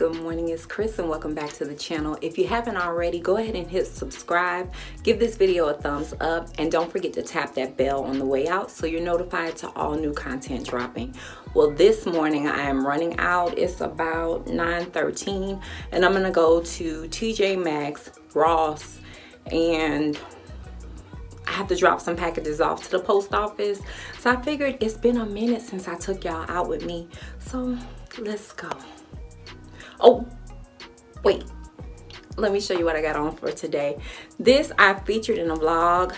good morning, it's Chris and welcome back to the channel. If you haven't already, go ahead and hit subscribe, give this video a thumbs up, and don't forget to tap that bell on the way out so you're notified to all new content dropping. Well, this morning I am running out. It's about 9:13 and I'm gonna go to TJ Maxx, Ross, and I have to drop some packages off to the post office. So I figured it's been a minute since I took y'all out with me. So let's go. Oh, wait. Let me show you what I got on for today. This I featured in a vlog,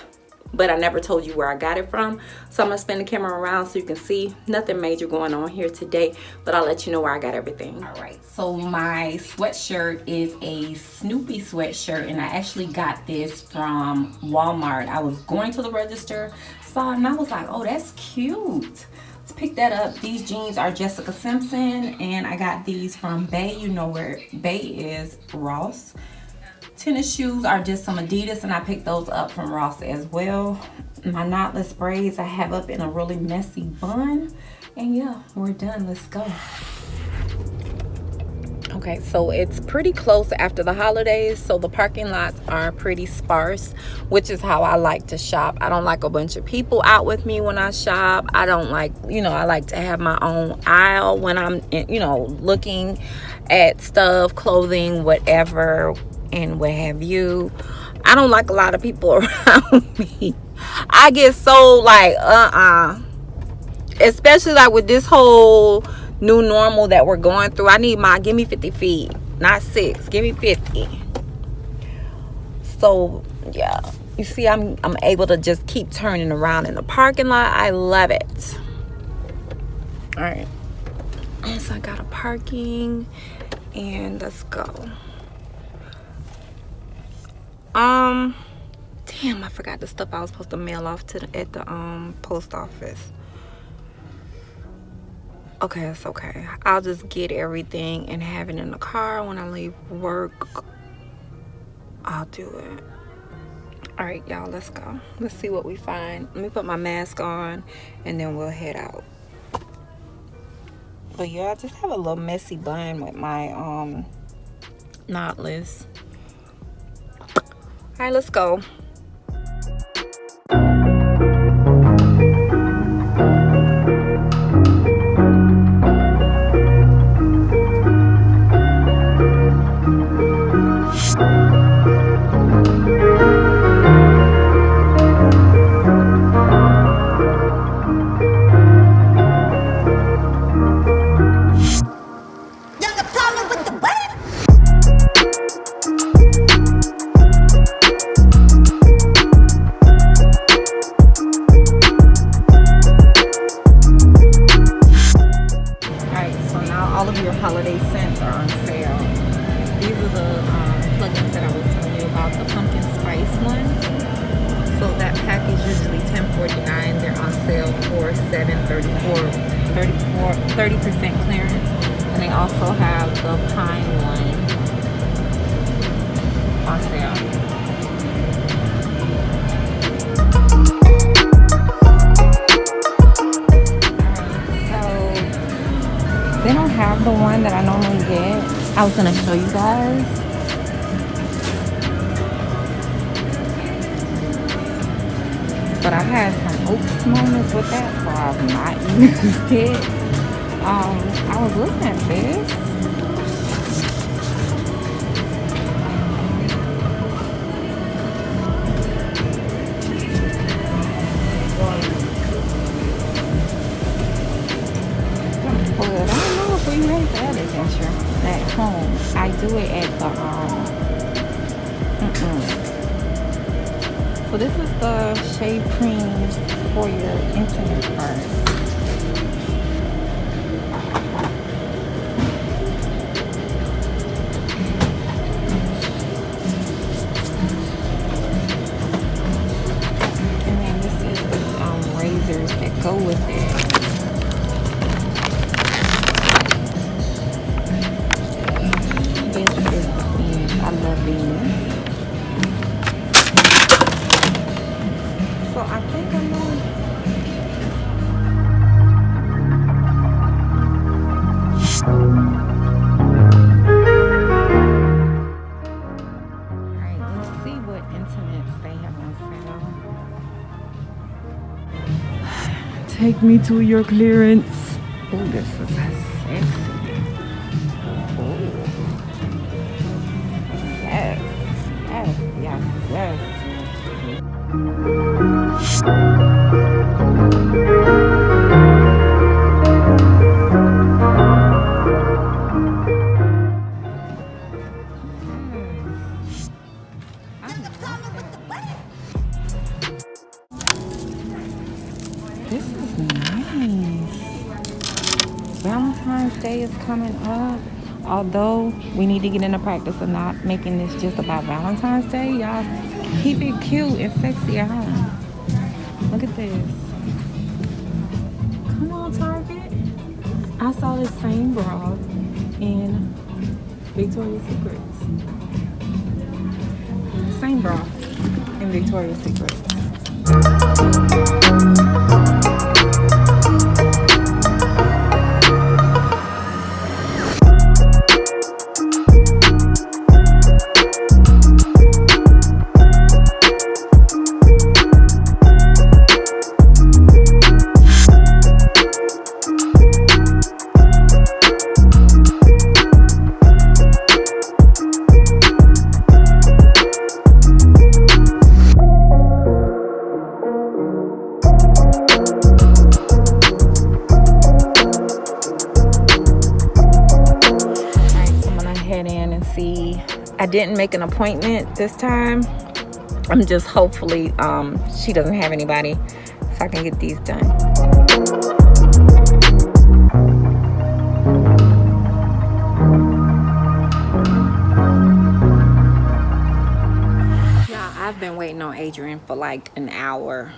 but I never told you where I got it from. So I'm gonna spin the camera around so you can see. Nothing major going on here today, but I'll let you know where I got everything. All right, so my sweatshirt is a Snoopy sweatshirt, and I actually got this from Walmart. I was going to the register, saw it, and I was like, oh, that's cute. Let's pick that up. These jeans are Jessica Simpson, and I got these from Bay. You know where Bay is, Ross. Tennis shoes are just some Adidas, and I picked those up from Ross as well. My knotless braids I have up in a really messy bun. And yeah, we're done. Let's go. Okay, so it's pretty close after the holidays, so the parking lots are pretty sparse, which is how I like to shop. I don't like a bunch of people out with me when I shop. I don't like, I like to have my own aisle when I'm, looking at stuff, clothing, whatever, and what have you. I don't like a lot of people around me. I get so like especially like with this whole new normal that we're going through. I need give me 50 feet, not 6, give me 50. So yeah, you see, I'm able to just keep turning around in the parking lot. I love it. All right, so I got a parking, and let's go. Damn, I forgot the stuff I was supposed to mail off at the post office. Okay, it's okay. I'll just get everything and have it in the car when I leave work. I'll do it. All right, y'all, let's go. Let's see what we find. Let me put my mask on and then we'll head out. But yeah, I just have a little messy bun with my knotless. All right, let's go. Holiday scents are on sale. These are the plugins that I was telling you about, the pumpkin spice ones. So that package usually $10.49. They're on sale for $30% clearance. And they also have the pine one on sale. They don't have the one that I normally get. I was gonna show you guys. But I had some oops moments with that, so I've not used it. I was looking at this. At home, I do it at the So this is the shave cream for your intimate part. And then this is the razors that go with it. I love these. So I think I'm gonna Take me to your clearance. Oh, this is sexy. Oh. Yes, yes, yes, yes. This is nice. Valentine's Day is coming up. Although we need to get into practice of not making this just about Valentine's Day, y'all keep it cute and sexy at home. Look at this. Come on, Target. I saw this same bra in Victoria's Secrets. Same bra in Victoria's Secret. I didn't make an appointment this time. I'm just hopefully she doesn't have anybody so I can get these done. Y'all, I've been waiting on Adrian for like an hour.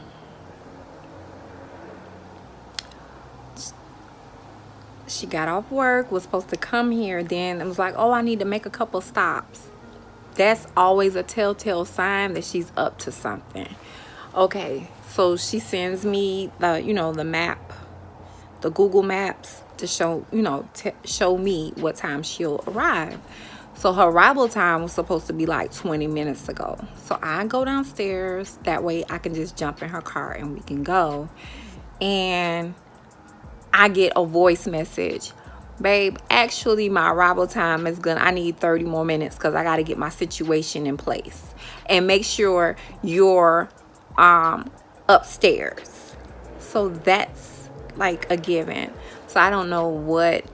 She got off work, was supposed to come here, then it was like, oh, I need to make a couple stops. That's always a telltale sign that she's up to something. Okay, so she sends me the, the map, the Google Maps to show, show me what time she'll arrive. So her arrival time was supposed to be like 20 minutes ago. So I go downstairs, that way I can just jump in her car and we can go. And I get a voice message. Babe, actually my arrival time is I need 30 more minutes because I got to get my situation in place. And make sure you're upstairs. So that's like a given. So I don't know what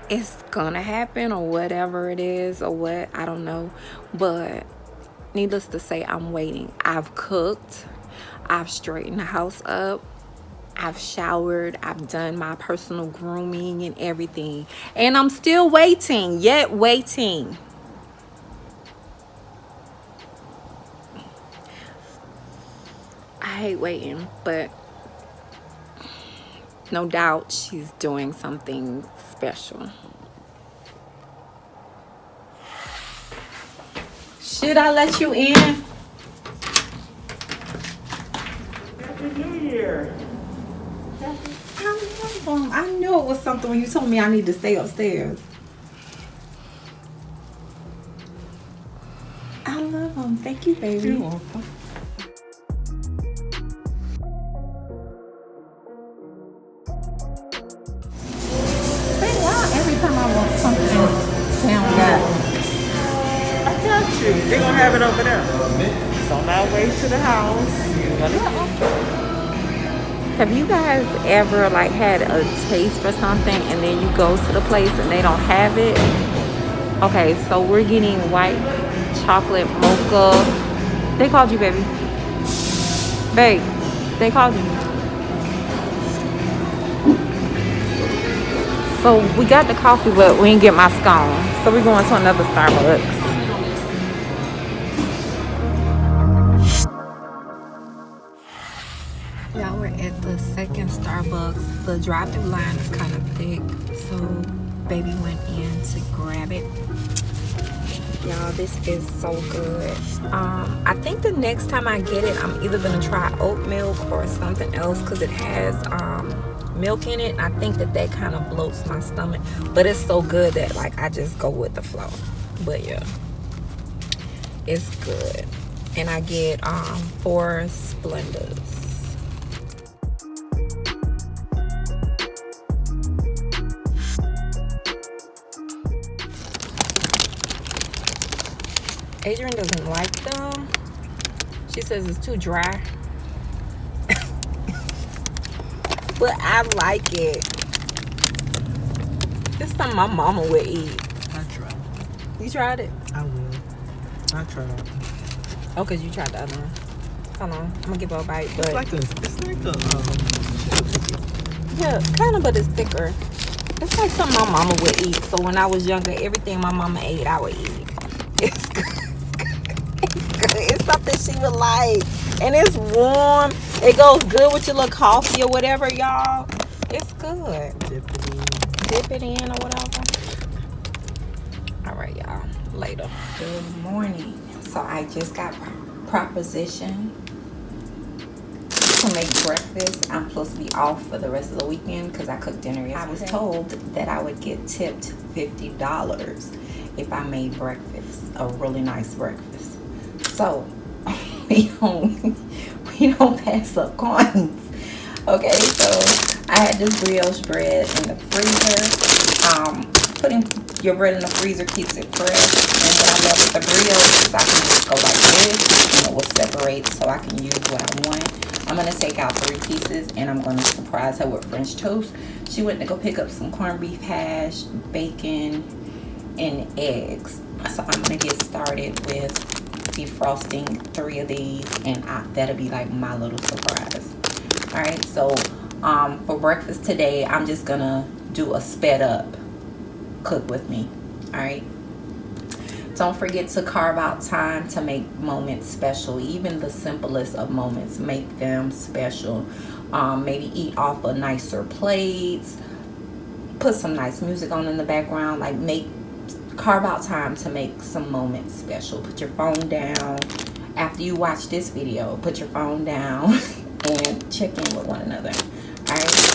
is gonna happen or whatever it is or what, I don't know. But needless to say, I'm waiting. I've cooked. I've straightened the house up. I've showered, I've done my personal grooming and everything. And I'm still waiting, yet waiting. I hate waiting, but no doubt she's doing something special. Should I let you in? Happy New Year. I knew it was something when you told me I need to stay upstairs. I love them. Thank you, baby. You're welcome. Why every time I want something, they don't got it? I got you. They're going to have it over there. It's on our way to the house. You're going to Have you guys ever like had a taste for something and then you go to the place and they don't have it? Okay, so we're getting white chocolate mocha. They called you, baby. Babe, they called you. So we got the coffee, but we didn't get my scone. So we're going to another Starbucks. Y'all, we're at the second Starbucks. The drive-through line is kind of thick, so baby went in to grab it. Y'all, this is so good. I think the next time I get it, I'm either gonna try oat milk or something else because it has milk in it. I think that kind of bloats my stomach, but it's so good that like I just go with the flow. But yeah, it's good. And I get 4 Splendors. Adrian doesn't like them. She says it's too dry. But I like it. It's something my mama would eat. I tried. You tried it? I will. I tried. Oh, because you tried the other one. Hold on. I'm going to give her a bite. But It's like a yeah, kind of, but it's thicker. It's like something my mama would eat. So when I was younger, everything my mama ate, I would eat. It's good. It's good. It's something she would like. And it's warm. It goes good with your little coffee or whatever, y'all. It's good. Dip it in or whatever. All right, y'all. Later. Good morning. So I just got proposition to make breakfast. I'm supposed to be off for the rest of the weekend because I cooked dinner yesterday. I was told that I would get tipped $50 if I made breakfast, a really nice breakfast. So we don't pass up coins. Okay, so I had this brioche bread in the freezer. Putting your bread in the freezer keeps it fresh. And when I left the brioche, I can just go like this and it will separate so I can use what I want. I'm going to take out 3 pieces and I'm going to surprise her with French toast. She went to go pick up some corned beef hash, bacon, and eggs. So I'm going to get started with defrosting 3 of these and that'll be like my little surprise. Alright, so for breakfast today, I'm just going to do a sped up cook with me. Alright. Don't forget to carve out time to make moments special. Even the simplest of moments, make them special. Maybe eat off of nicer plates. Put some nice music on in the background. Like carve out time to make some moments special. Put your phone down. After you watch this video, put your phone down and check in with one another. Alright.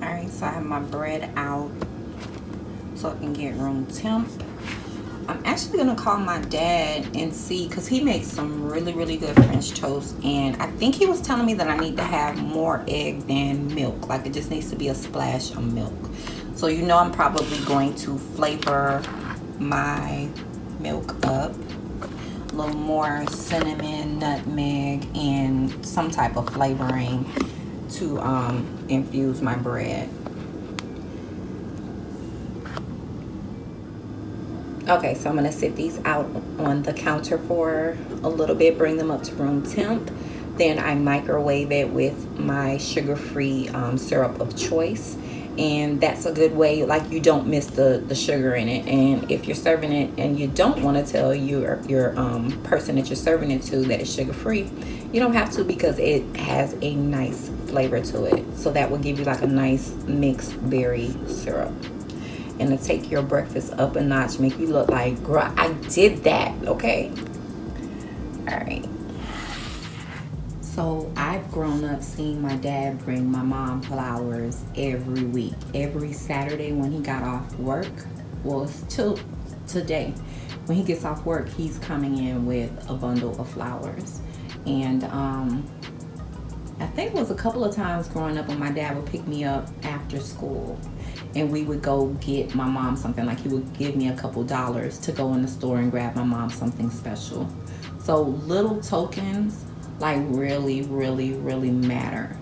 Alright, so I have my bread out so I can get room temp. I'm actually gonna call my dad and see, because he makes some really good French toast, and I think he was telling me that I need to have more egg than milk. Like it just needs to be a splash of milk. So you know I'm probably going to flavor my milk up. A little more cinnamon, nutmeg, and some type of flavoring to infuse my bread. Okay, so I'm gonna sit these out on the counter for a little bit, bring them up to room temp. Then I microwave it with my sugar-free syrup of choice. And that's a good way, like you don't miss the sugar in it. And if you're serving it and you don't want to tell your person that you're serving it to that it's sugar-free, you don't have to, because it has a nice flavor to it. So that will give you like a nice mixed berry syrup. And to take your breakfast up a notch, make you look like, girl, I did that, okay? All right. So I've grown up seeing my dad bring my mom flowers every week. Every Saturday when he got off work, well, it's till today. When he gets off work, he's coming in with a bundle of flowers. And I think it was a couple of times growing up when my dad would pick me up after school. And we would go get my mom something. Like he would give me a couple dollars to go in the store and grab my mom something special. So little tokens like really matter.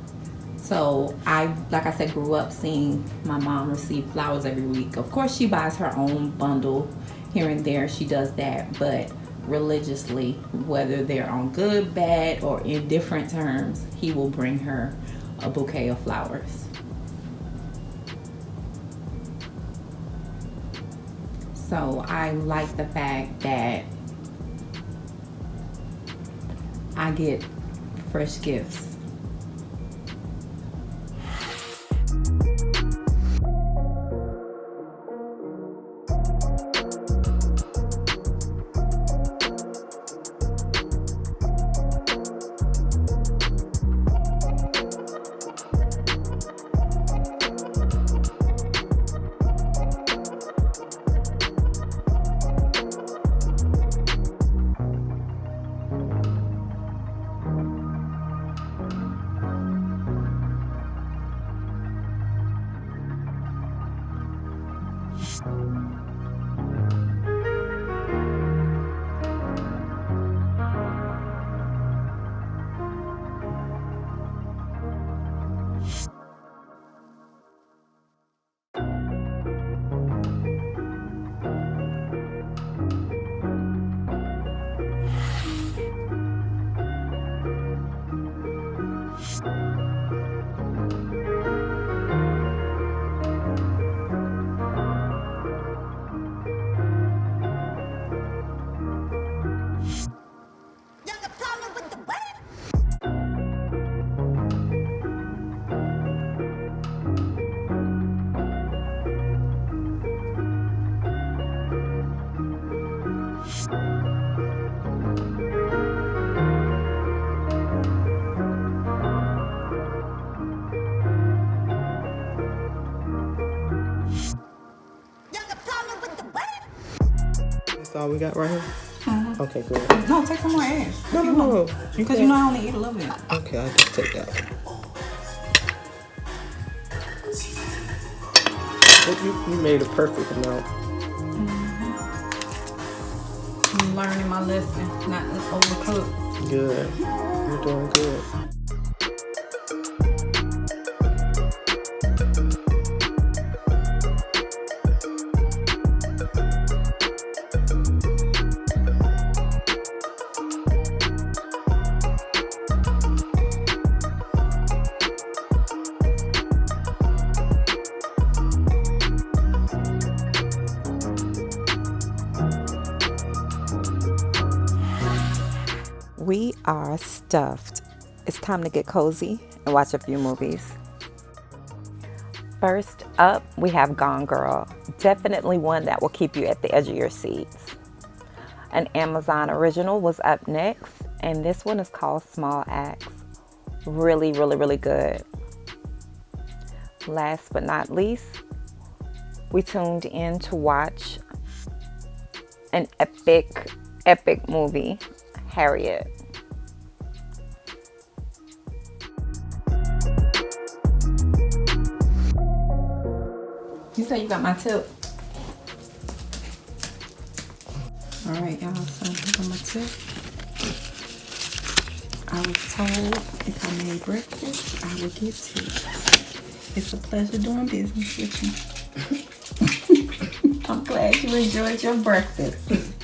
So I, like I said, grew up seeing my mom receive flowers every week. Of course she buys her own bundle here and there, she does that, but religiously, whether they're on good, bad, or indifferent terms, he will bring her a bouquet of flowers. So I like the fact that I get fresh gifts. That's all we got right here? Okay, good. No, take some more eggs. No. Because you know I only eat a little bit. Okay, I'll just take that one. You made a perfect amount. I'm learning my lesson, not to overcook. Good. You're doing good. We are stuffed. It's time to get cozy and watch a few movies. First up, we have Gone Girl. Definitely one that will keep you at the edge of your seats. An Amazon original was up next, and this one is called Small Acts. Really, really, really good. Last but not least, we tuned in to watch an epic movie, Harriet. You say you got my tip. All right, y'all, so I got my tip. I was told if I made breakfast, I would get tips. It's a pleasure doing business with you. I'm glad you enjoyed your breakfast.